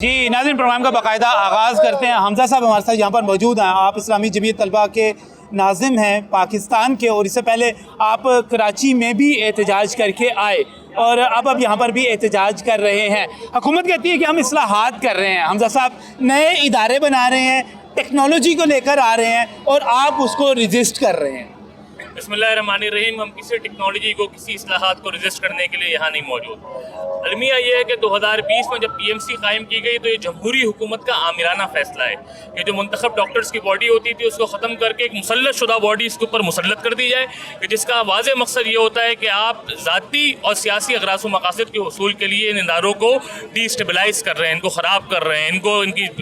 जी नाज़रीन, प्रोग्राम का बाकायदा आगाज़ करते हैं। हमजा साहब हमारे साथ यहाँ पर मौजूद हैं। आप इस्लामी जमीयत तलबा के नाज़िम हैं पाकिस्तान के, और इससे पहले आप कराची में भी एहतजाज करके आए और अब यहाँ पर भी एहतजाज कर रहे हैं। हुकूमत कहती है कि हम इस्लाहात कर रहे हैं। हमजा साहब नए इदारे बना रहे हैं, टेक्नोलॉजी को लेकर आ रहे हैं और आप उसको रजिस्ट कर रहे हैं। बिस्मिल्लाहिर्रहमानिर्रहीम। हम किसी टेक्नोलॉजी को, किसी इस्लाहात को रजिस्ट करने के लिए यहाँ नहीं मौजूद। अलमिया ये है कि 2020 में जब PMC कायम की गई तो ये जमहूरी हुकूमत का आमिराना फैसला है कि जो मुंतखब डॉक्टर्स की बॉडी होती थी उसको ख़त्म करके एक मुसल्लत शुदा बॉडी इसके ऊपर मुसल्लत कर दी जाए, कि जिसका वाज़े मकसद ये होता है कि आप ज़ाती और सियासी अगराज़ व मकासद के हसूल के लिए इन इदारों को डिस्टेबलाइज़ कर रहे हैं, इनको ख़राब कर रहे हैं,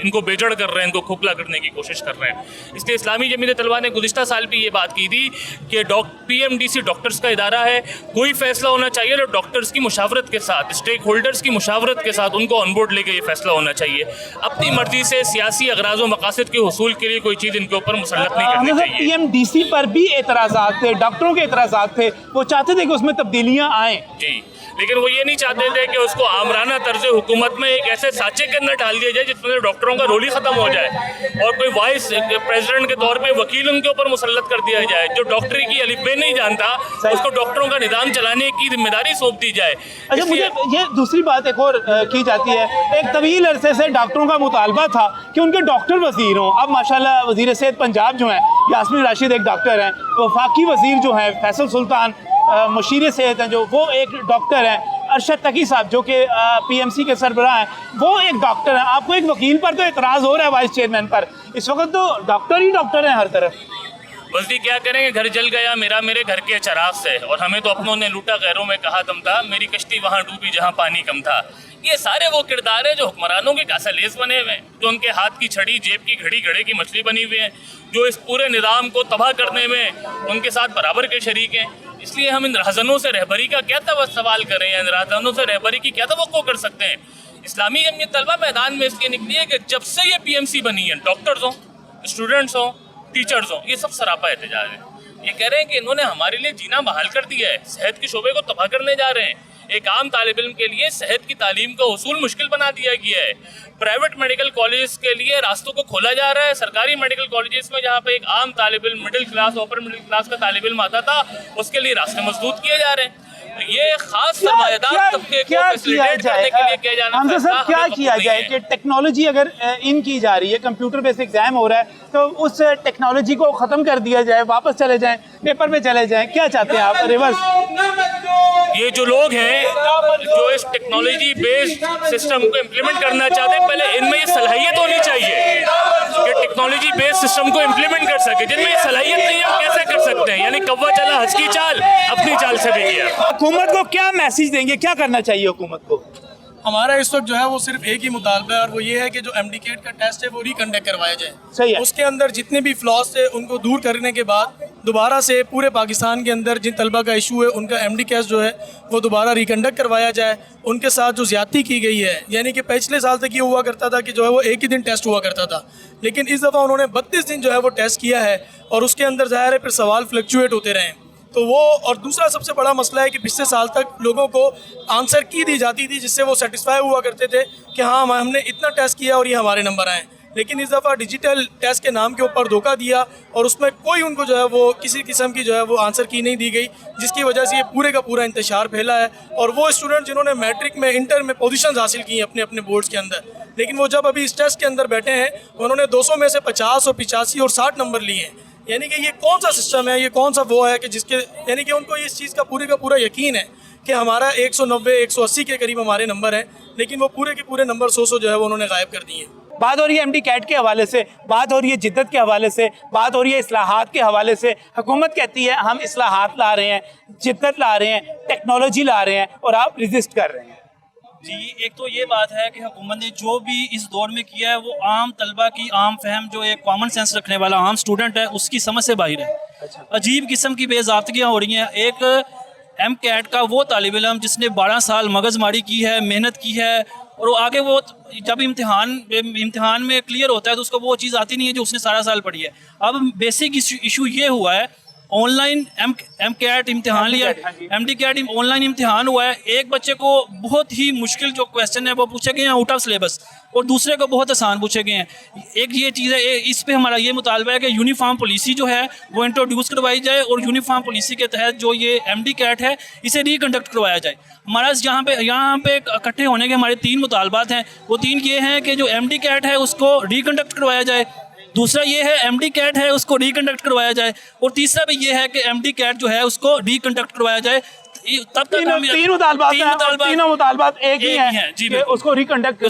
इनको बेजड़ कर रहे हैं, इनको खोखला करने की कोशिश कर रहे हैं। इसलिए इस्लामी जमीयत तलबा ने गुज़िश्ता साल भी ये बात की थी कि PMDC डॉक्टर्स का इदारा है, कोई फैसला होना चाहिए तो डॉक्टर्स की मुशावरत के साथ, स्टेक होल्डर्स की मुशावरत के साथ उनको ऑनबोर्ड लेके ये फैसला होना चाहिए। अपनी मर्जी से सियासी अगराज़ व मकासद के हसूल के लिए कोई चीज़ इनके ऊपर मुसल्लत नहीं करनी चाहिए। PMDC पर भी एतराज़ात थे, डॉक्टरों के एतराज़ात थे, वो चाहते थे कि उसमें तब्दीलियाँ आएँ। जी, लेकिन वो ये नहीं चाहते थे कि उसको आमराना तर्ज हुकूमत में एक ऐसे साँचे के अंदर डाल दिया जाए जिसमें डॉक्टरों का रोल ही ख़त्म हो जाए और कोई वाइस प्रेसिडेंट के तौर पे वकील उनके ऊपर मुसल्लत कर दिया जाए। जो डॉक्टरी की अलिफ नहीं जानता उसको डॉक्टरों का निज़ाम चलाने की जिम्मेदारी सौंप दी जाए। अच्छा, मुझे ये दूसरी बात एक और की जाती है, एक तवील अरसे से डॉक्टरों का मुतालबा था कि उनके डॉक्टर वज़ीर हों। अब माशाल्लाह वज़ीर सेहत पंजाब जो हैं यास्मीन राशिद एक डॉक्टर हैं, वफाकी वज़ीर जो हैं फैसल सुल्तान मशीर सेहत हैं जो वो एक डॉक्टर हैं, अरशद तकी साहब जो कि PMC के सरबराह हैं वो एक डॉक्टर हैं। आपको एक वकील पर तो एतराज़ हो रहा है, वाइस चेयरमैन पर। इस वक्त तो डॉक्टर ही डॉक्टर हैं हर तरफ। बल्कि क्या करेंगे, घर जल गया मेरे घर के चराग से, और हमें तो अपनों ने लूटा गैरों में कहा दम था, मेरी कश्ती वहाँ डूबी जहाँ पानी कम था। ये सारे वो किरदार हैं जो हुक्मरानों के कासालेस बने हुए हैं, जो उनके हाथ की छड़ी, जेब की घड़ी, घड़े की मछली बनी हुई हैं, जो इस पूरे निज़ाम को तबाह करने में उनके साथ बराबर के शरीक हैं। इसलिए हम इन रहज़नों से रहबरी का क्या सवाल करें, इन रहज़नों से रहबरी की क्या तवक्को कर सकते हैं। इस्लामी जमीयत तलबा मैदान में इसलिए निकली है कि जब से ये PMC बनी है, डॉक्टर्स हों, स्टूडेंट्स हों, टीचर्स हों, ये सब सरापा एहतजाज है। ये कह रहे हैं कि इन्होंने हमारे लिए जीना बहाल कर दिया है, सेहत के शोबे को तबाह करने जा रहे हैं। एक आम तालिब इल्म के लिए सेहत की तालीम का उसूल मुश्किल बना दिया गया है। प्राइवेट मेडिकल कॉलेज के लिए रास्तों को खोला जा रहा है। सरकारी मेडिकल कॉलेजेस में जहाँ पे एक आम तालिब इल्म, middle class, upper middle class का तालिब इल्म आता था, उसके लिए रास्ते मजबूत किए जा रहे हैं। ये खास सरमायादार तबके को फैसिलिटेट करने के लिए किया जाना हमजा साहब क्या किया जाए कि टेक्नोलॉजी अगर इन की जा रही है, कंप्यूटर बेस्ड एग्जाम हो रहा है, तो उस टेक्नोलॉजी को ख़त्म कर दिया जाए, वापस चले जाएं, पेपर पे चले जाएं। क्या चाहते हैं आप, रिवर्स? ये जो लोग हैं जो इस टेक्नोलॉजी बेस्ड सिस्टम को इम्प्लीमेंट करना चाहते हैं, पहले इनमें ये सलाहियत होनी चाहिए कि टेक्नोलॉजी बेस्ड सिस्टम को इम्प्लीमेंट कर सके। जिनमें ये सलाहियत नहीं है हम कैसे कर सकते हैं? यानी कौवा चला हंस की चाल, अपनी चाल से भी किया। हुकूमत को क्या मैसेज देंगे, क्या करना चाहिए हुकूमत को? हमारा इस वक्त जो है वो सिर्फ एक ही मुतालबा है और वो ये है कि जो MDCAT का टेस्ट है वो रिकंडक्ट करवाया जाए। सही है। उसके अंदर जितने भी फ्लॉज थे उनको दूर करने के बाद दोबारा से पूरे पाकिस्तान के अंदर जिन तलबा का इशू है उनका MDCAT जो है वो दोबारा रिकंडक्ट करवाया जाए। उनके साथ जो ज़्यादती की गई है, यानी कि पिछले साल तक ये हुआ करता था कि जो है वो एक ही दिन टेस्ट हुआ करता था, लेकिन इस दफ़ा उन्होंने 32 दिन जो है वो टेस्ट किया है और उसके अंदर ज़ाहिर है फिर सवाल फ्लक्चुएट होते रहे तो वो। और दूसरा सबसे बड़ा मसला है कि पिछले साल तक लोगों को आंसर की दी जाती थी जिससे वो सेटिस्फाई हुआ करते थे कि हाँ हमने इतना टेस्ट किया और ये हमारे नंबर आए, लेकिन इस दफ़ा डिजिटल टेस्ट के नाम के ऊपर धोखा दिया और उसमें कोई उनको जो है वो किसी किस्म की जो है वो आंसर की नहीं दी गई, जिसकी वजह से ये पूरे का पूरा इंतशार फैला है। और वो स्टूडेंट जिन्होंने मैट्रिक में, इंटर में पोजीशंस हासिल की अपने अपने बोर्ड्स के अंदर, लेकिन वो जब अभी इस टेस्ट के अंदर बैठे हैं उन्होंने 200 में से 50 और 85 और 60 नंबर लिए हैं। यानी कि ये कौन सा सिस्टम है, ये कौन सा वो है कि जिसके, यानी कि उनको इस चीज़ का पूरा यकीन है कि हमारा 190 180 के करीब हमारे नंबर हैं, लेकिन वो पूरे के पूरे नंबर 100 जो है वो उन्होंने गायब कर दिए हैं। बात हो रही है MDCAT के हवाले से, बात हो रही है जिद्दत के हवाले से, बात हो रही है इस्लाहात के हवाले से। हुकूमत कहती है हम इस्लाहात ला रहे हैं, जिद्दत ला रहे हैं, टेक्नोलॉजी ला रहे हैं, और आप रजिस्ट कर रहे हैं। जी, एक तो ये बात है कि हुकूमत ने जो भी इस दौर में किया है वो आम तलबा की आम फहम, जो एक कॉमन सेंस रखने वाला आम स्टूडेंट है, उसकी समझ से बाहर है। अजीब किस्म की बेज़ाब्तियाँ हो रही हैं। एक MCAT का वो तालिब इल्म जिसने 12 साल मगज़मारी की है, मेहनत की है, और आगे वो जब इम्तिहान में क्लियर होता है तो उसको वो चीज़ आती नहीं है जो उसने सारा साल पढ़ी है। अब बेसिक इशू ये हुआ है ऑनलाइन एम कैट इम्तिहान लिया, MD कैट ऑनलाइन इम्तिहान हुआ है। एक बच्चे को बहुत ही मुश्किल जो क्वेश्चन है वो पूछे गए हैं आउट ऑफ सिलेबस, और दूसरे को बहुत आसान पूछे गए हैं। एक ये चीज़ है, इस पे हमारा ये मुतालबा है कि यूनिफॉर्म पॉलिसी जो है वो इंट्रोड्यूस करवाई जाए, और यूनिफॉर्म पॉलिसी के तहत जो ये MD कैट है इसे रिकंडक्ट करवाया जाए। हमारा यहाँ पे इकट्ठे होने के हमारे 3 मुतालबात हैं। वो 3 ये हैं कि जो MD कैट है उसको रिकंडक्ट करवाया जाए, दूसरा ये है MD कैट है उसको रिकंडक्ट करवाया जाए, और तीसरा भी ये है कि MD कैट जो है उसको रिकंडक्ट करवाया जाए। तब तक तीन मुतालबात हैं और तीनों मुतालबात एक ही हैं जी, कि उसको रिकंडक्ट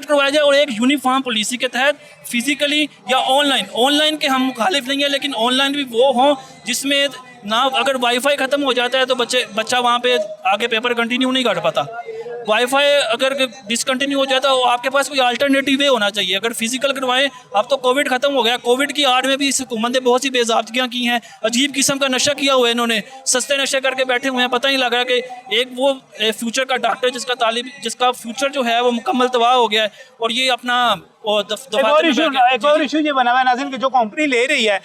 करवाया जाए, और एक यूनिफॉर्म पॉलिसी के तहत फिजिकली या ऑनलाइन के हम मुखालिफ नहीं है, लेकिन ऑनलाइन भी वो हों जिसमें ना अगर वाईफाई ख़त्म हो जाता है तो बच्चा वहाँ पे आगे पेपर कंटिन्यू नहीं कर पाता। वाईफाई अगर डिसकंटिन्यू हो जाता है तो आपके पास कोई अल्टरनेटिव वे होना चाहिए। अगर फिजिकल करवाएं, अब तो कोविड ख़त्म हो गया, कोविड की आड़ में भी इस हुकूमत ने बहुत सी बेज़ाब्तियाँ की हैं, अजीब किस्म का नशा किया हुआ है इन्होंने, सस्ते नशे करके बैठे हुए हैं। पता नहीं लग रहा कि एक वो फ्यूचर का डॉक्टर जिसका फ्यूचर जो है वो मुकम्मल तबाह हो गया है, और ये अपना एक और इशू ये बना हुआ है नाज़रीन कि जो कंपनी ले रही है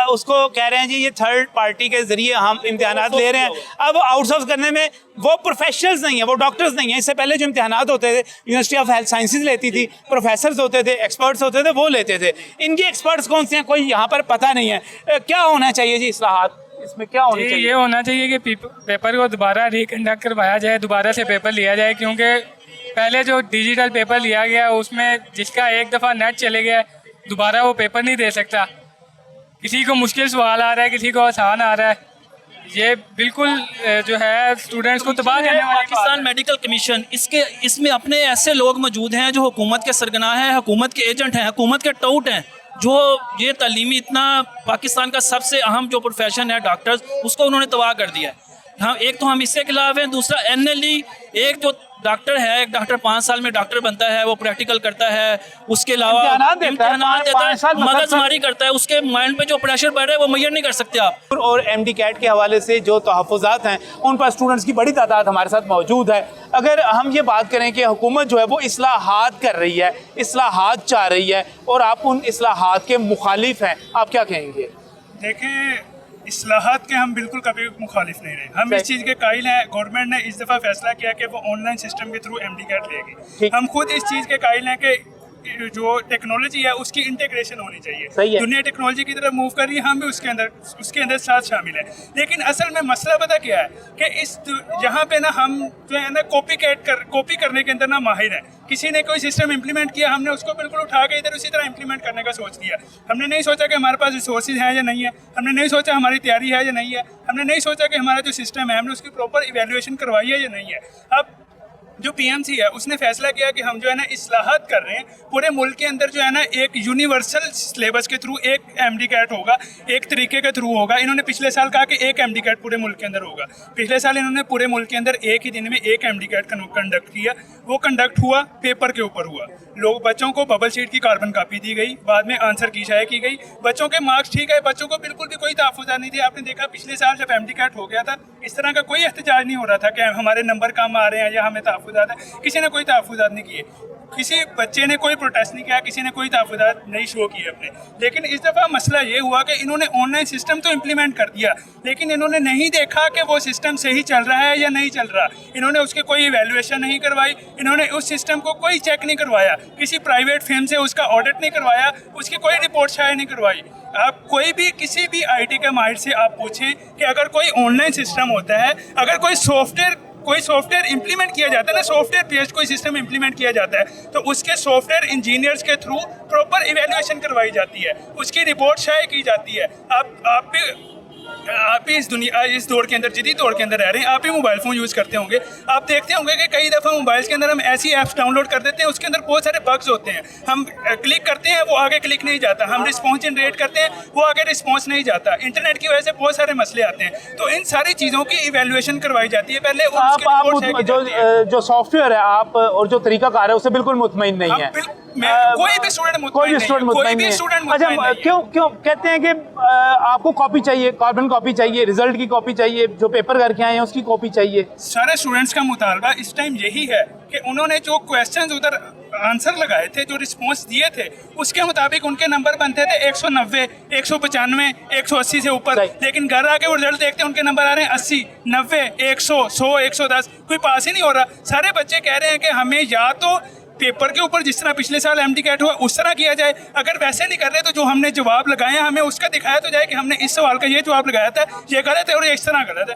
उसको कह रहे हैं जी ये थर्ड पार्टी के जरिए हम इम्तिहानात ले रहे हैं। अब आउटसोर्स करने में वो प्रोफेशनल्स नहीं है, वो डॉक्टर्स नहीं है। इससे पहले जो इम्तिहानात होते थे यूनिवर्सिटी ऑफ हेल्थ साइंसेज लेती थी, प्रोफेसर्स होते थे, एक्सपर्ट्स होते थे, वो लेते थे। इनके एक्सपर्ट्स कौन से हैं कोई यहाँ पर पता नहीं है। क्या होना चाहिए जी इस्लाहात इसमें क्या होनी चाहिए? ये होना चाहिए कि पेपर को दोबारा रिकंडक्ट करवाया जाए, दोबारा से पेपर लिया जाए, क्योंकि पहले जो डिजिटल पेपर लिया गया उसमें जिसका एक दफ़ा नेट चले गया दोबारा वो पेपर नहीं दे सकता। किसी को मुश्किल सवाल आ रहा है, किसी को आसान आ रहा है। ये बिल्कुल जो है स्टूडेंट्स को तबाह करने वाली पाकिस्तान मेडिकल कमीशन इसमें अपने ऐसे लोग मौजूद हैं जो हुकूमत के सरगना हैं, हुकूमत के एजेंट हैं, हुकूमत के टाउट हैं, जो ये तालीमी इतना पाकिस्तान का सबसे अहम जो प्रोफेशन है डॉक्टर्स, उसको उन्होंने तबाह कर दिया है। हाँ, एक तो हम इसके खिलाफ हैं, दूसरा NLE एक जो डॉक्टर है, एक डॉक्टर 5 साल में डॉक्टर बनता है, वो प्रैक्टिकल करता है, उसके अलावा इम्तिहानात देता है, मगजमारी करता है, उसके माइंड पे जो प्रेशर बढ़ रहा है वो मैयर नहीं कर सकते आप। और MD कैट के हवाले से जो तहफ़्फ़ुज़ात हैं उन पर स्टूडेंट्स की बड़ी तादाद हमारे साथ मौजूद है। अगर हम ये बात करें कि हुकूमत जो है वो इस्लाहात कर रही है, इस्लाहात चाह रही है, और आप उन इस्लाहात के मुखालिफ हैं, आप क्या कहेंगे? देखें, इस्लाहात के हम बिल्कुल कभी मुखालिफ नहीं रहे। हम इस चीज़ के कायल हैं। गवर्नमेंट ने इस दफ़ा फैसला किया कि वो ऑनलाइन सिस्टम के थ्रू MD कैट लेगी। हम खुद इस चीज़ के कायल हैं कि जो टेक्नोलॉजी है उसकी इंटीग्रेशन होनी चाहिए। दुनिया टेक्नोलॉजी की तरफ मूव कर रही है, हम भी उसके अंदर साथ शामिल है। लेकिन असल में मसला पता क्या है कि इस यहाँ पे ना हम जो है ना कॉपी करने के अंदर ना माहिर है। किसी ने कोई सिस्टम इम्प्लीमेंट किया, हमने उसको बिल्कुल उठा के इधर उसी तरह इम्प्लीमेंट करने का सोच लिया। हमने नहीं सोचा कि हमारे पास रिसोर्सेज हैं या नहीं है, हमने नहीं सोचा हमारी तैयारी है या नहीं है, हमने नहीं सोचा कि हमारा जो सिस्टम है हमने उसकी प्रॉपर इवेल्युएशन करवाई है या नहीं है। अब जो PMC है उसने फैसला किया कि हम जो है ना इस्लाहात कर रहे हैं, पूरे मुल्क के अंदर जो है ना एक यूनिवर्सल सिलेबस के थ्रू एक MD कैट होगा, एक तरीके के थ्रू होगा। इन्होंने पिछले साल कहा कि एक MD कैट पूरे मुल्क के अंदर होगा। पिछले साल इन्होंने पूरे मुल्क के अंदर एक ही दिन में एक MD कैट कंडक्ट किया। वो कंडक्ट हुआ, पेपर के ऊपर हुआ। बच्चों को बबल शीट की कार्बन कापी दी गई, बाद में आंसर की शाया की गई। बच्चों के मार्क्स ठीक है, बच्चों को बिल्कुल भी कोई तहफ़्फ़ुज़ात नहीं थे। आपने देखा पिछले साल जब MD कैट हो गया था, इस तरह का कोई एहतजाज नहीं हो रहा था कि हमारे नंबर कम आ रहे हैं या हमें तहफ़्फ़ुज़ात है। किसी ने कोई तहफ़्फ़ुज़ात नहीं किए, किसी बच्चे ने कोई प्रोटेस्ट नहीं किया, किसी ने कोई तहफ़्फ़ुज़ात नहीं शो किए अपने। लेकिन इस दफ़ा मसला ये हुआ कि इन्होंने ऑनलाइन सिस्टम तो इम्प्लीमेंट कर दिया, लेकिन इन्होंने नहीं देखा कि वो सिस्टम सही चल रहा है या नहीं चल रहा। इन्होंने उसकी कोई इवेल्युएशन नहीं करवाई, इन्होंने उस सिस्टम को कोई चेक नहीं करवाया, किसी प्राइवेट फर्म से उसका ऑडिट नहीं करवाया, उसकी कोई रिपोर्ट शाया नहीं करवाई। आप कोई भी किसी भी IT के माहिर से आप पूछें कि अगर कोई ऑनलाइन सिस्टम होता है, अगर कोई सॉफ्टवेयर इंप्लीमेंट किया जाता है ना, सॉफ्टवेयर बेस्ड कोई सिस्टम इंप्लीमेंट किया जाता है, तो उसके सॉफ्टवेयर इंजीनियर्स के थ्रू प्रॉपर इवैल्यूएशन करवाई जाती है, उसकी रिपोर्ट शाया की जाती है। आप भी इस दौर के अंदर, जदीद दौर के अंदर रह रहे हैं, आप भी मोबाइल फ़ोन यूज़ करते होंगे। आप देखते होंगे कि कई दफ़ा मोबाइल के अंदर हम ऐसी ऐप्स डाउनलोड कर देते हैं, उसके अंदर बहुत सारे बग्स होते हैं। हम क्लिक करते हैं, वो आगे क्लिक नहीं जाता। हम रिस्पॉन्स जनरेट करते हैं, वो आगे रिस्पॉन्स नहीं जाता। इंटरनेट की वजह से बहुत सारे मसले आते हैं। तो इन सारी चीज़ों की इवेल्युएशन करवाई जाती है पहले। आप जो सॉफ्टवेयर है आप और जो तरीकाकार है उससे बिल्कुल मुतमईन नहीं है। कोई भी स्टूडेंट कोई भी स्टूडेंट मुतमईन नहीं है। अच्छा, क्यों कहते हैं कि आपको कॉपी चाहिए, कार्बन कॉपी चाहिए, रिजल्ट की कॉपी चाहिए, जो पेपर करके आए हैं उसकी कॉपी चाहिए? सारे स्टूडेंट्स का मुतालबा इस टाइम यही है कि उन्होंने जो क्वेश्चंस उधर आंसर लगाए थे, जो रिस्पॉन्स दिए थे, उसके मुताबिक उनके नंबर बनते थे 190, 195, 180 से ऊपर। लेकिन घर आके वो रिजल्ट देखते हैं, उनके नंबर आ रहे हैं 80, 90, 100, 100, 110। कोई पास ही नहीं हो रहा। सारे बच्चे कह रहे हैं कि हमें या तो पेपर के ऊपर जिस तरह पिछले साल एमडी कैट हुआ उस तरह किया जाए, अगर वैसे नहीं कर रहे तो जो हमने जवाब लगाए हैं हमें उसका दिखाया तो जाए कि हमने इस सवाल का ये जवाब लगाया था, ये गलत है और ये इस तरह गलत है।